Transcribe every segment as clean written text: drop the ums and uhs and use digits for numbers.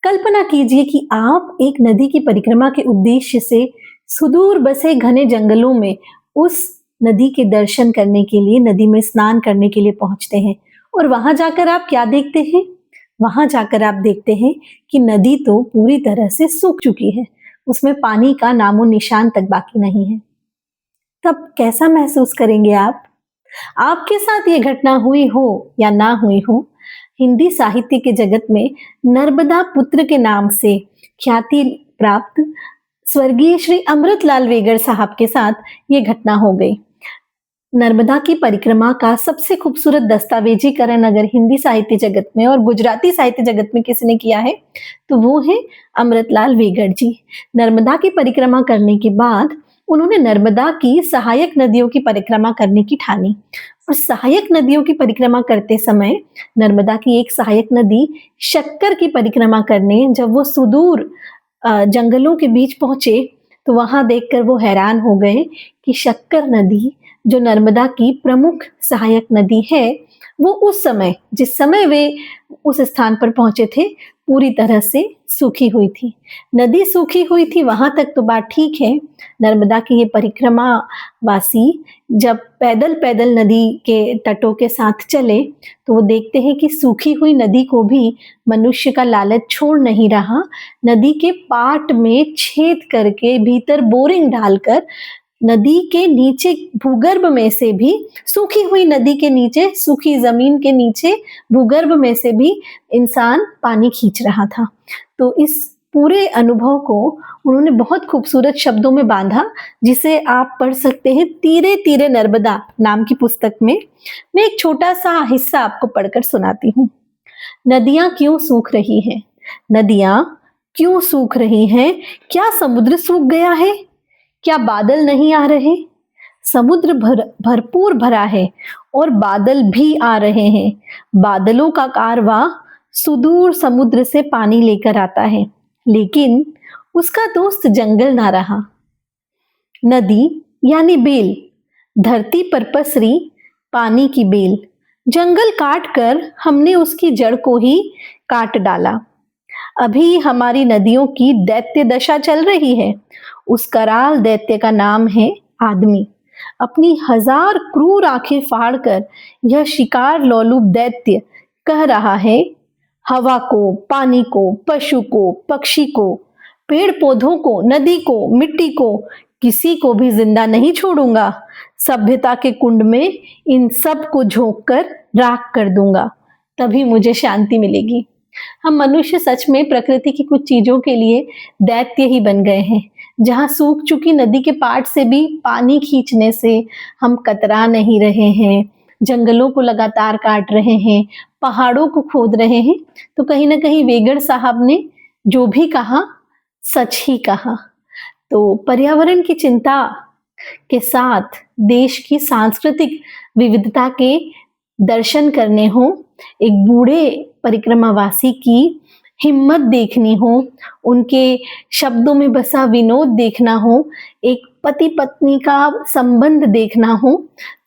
कल्पना कीजिए कि आप एक नदी की परिक्रमा के उद्देश्य से सुदूर बसे घने जंगलों में उस नदी के दर्शन करने के लिए, नदी में स्नान करने के लिए पहुंचते हैं और वहां जाकर आप क्या देखते हैं? वहां जाकर आप देखते हैं कि नदी तो पूरी तरह से सूख चुकी है। उसमें पानी का नामो निशान तक बाकी नहीं है। तब कैसा महसूस करेंगे आप? आपके साथ ये घटना हुई हो या ना हुई हो, हिंदी साहित्य के जगत में नर्मदा पुत्र के नाम से ख्याति प्राप्त स्वर्गीय श्री अमृतलाल वेगड़ साहब के साथ ये घटना हो गई। नर्मदा की परिक्रमा का सबसे खूबसूरत दस्तावेजीकरण अगर हिंदी साहित्य जगत में और गुजराती साहित्य जगत में किसी ने किया है तो वो है अमृतलाल वेगड़ जी। नर्मदा की परिक्रमा करने के बाद उन्होंने नर्मदा की सहायक नदियों की परिक्रमा करने की ठानी और सहायक नदियों की परिक्रमा करते समय नर्मदा की एक सहायक नदी शक्कर की परिक्रमा करने जब वो सुदूर जंगलों के बीच पहुंचे तो वहां देखकर वो हैरान हो गए कि शक्कर नदी जो नर्मदा की प्रमुख सहायक नदी है, वो उस समय जिस समय वे उस स्थान पर पहुंचे थे पूरी तरह से सूखी हुई थी। नदी सूखी हुई थी वहां तक तो बात ठीक है। नर्मदा की ये परिक्रमा वासी जब पैदल पैदल नदी के तटों के साथ चले तो वो देखते हैं कि सूखी हुई नदी को भी मनुष्य का लालच छोड़ नहीं रहा। नदी के पाट में छेद करके भीतर बोरिंग डालकर नदी के नीचे भूगर्भ में से भी, सूखी हुई नदी के नीचे, सूखी जमीन के नीचे भूगर्भ में से भी इंसान पानी खींच रहा था। तो इस पूरे अनुभव को उन्होंने बहुत खूबसूरत शब्दों में बांधा, जिसे आप पढ़ सकते हैं तीरे तीरे नर्मदा नाम की पुस्तक में। मैं एक छोटा सा हिस्सा आपको पढ़कर सुनाती हूँ। नदियां क्यों सूख रही हैं? नदियां क्यों सूख रही हैं? क्या समुद्र सूख गया है? क्या बादल नहीं आ रहे? समुद्र भरपूर भरा है और बादल भी आ रहे हैं। बादलों का कारवां सुदूर समुद्र से पानी लेकर आता है, लेकिन उसका दोस्त जंगल ना रहा। नदी यानी बेल, धरती पर पसरी पानी की बेल। जंगल काट कर हमने उसकी जड़ को ही काट डाला। अभी हमारी नदियों की दैत्य दशा चल रही है। उस कराल दैत्य का नाम है आदमी। अपनी 1000 क्रूर आंखें फाड़कर यह शिकार लोलुप दैत्य कह रहा है, हवा को, पानी को, पशु को, पक्षी को, पेड़ पौधों को, नदी को, मिट्टी को, किसी को भी जिंदा नहीं छोड़ूंगा। सभ्यता के कुंड में इन सब को झोंक कर राख कर दूंगा, तभी मुझे शांति मिलेगी। हम मनुष्य सच में प्रकृति की कुछ चीजों के लिए दैत्य ही बन गए हैं। जहां सूख चुकी नदी के पाट से भी पानी खींचने से हम कतरा नहीं रहे हैं, जंगलों को लगातार काट रहे हैं, पहाड़ों को खोद रहे हैं, तो कहीं ना कहीं वेगड़ साहब ने जो भी कहा सच ही कहा। तो पर्यावरण की चिंता के साथ देश की सांस्कृतिक विविधता के दर्शन करने हो, एक बूढ़े परिक्रमावासी की हिम्मत देखनी हो, उनके शब्दों में बसा विनोद देखना हो, एक पति पत्नी का संबंध देखना हो,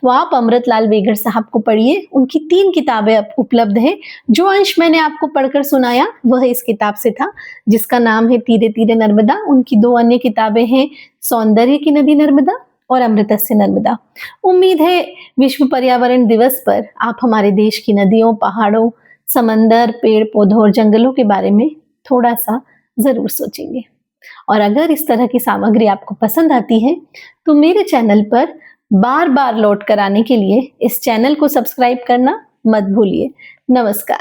तो आप अमृतलाल वेगड़ साहब को पढ़िए। उनकी 3 किताबें अब उपलब्ध हैं। जो अंश मैंने आपको पढ़कर सुनाया वह इस किताब से था, जिसका नाम है तीरे तीरे नर्मदा। उनकी 2 अन्य किताबें हैं, सौंदर्य की नदी नर्मदा और अमृतस्य नर्मदा। उम्मीद है विश्व पर्यावरण दिवस पर आप हमारे देश की नदियों, पहाड़ों, समंदर, पेड़ पौधों और जंगलों के बारे में थोड़ा सा जरूर सोचेंगे। और अगर इस तरह की सामग्री आपको पसंद आती है तो मेरे चैनल पर बार बार लौट कर आने के लिए इस चैनल को सब्सक्राइब करना मत भूलिए। नमस्कार।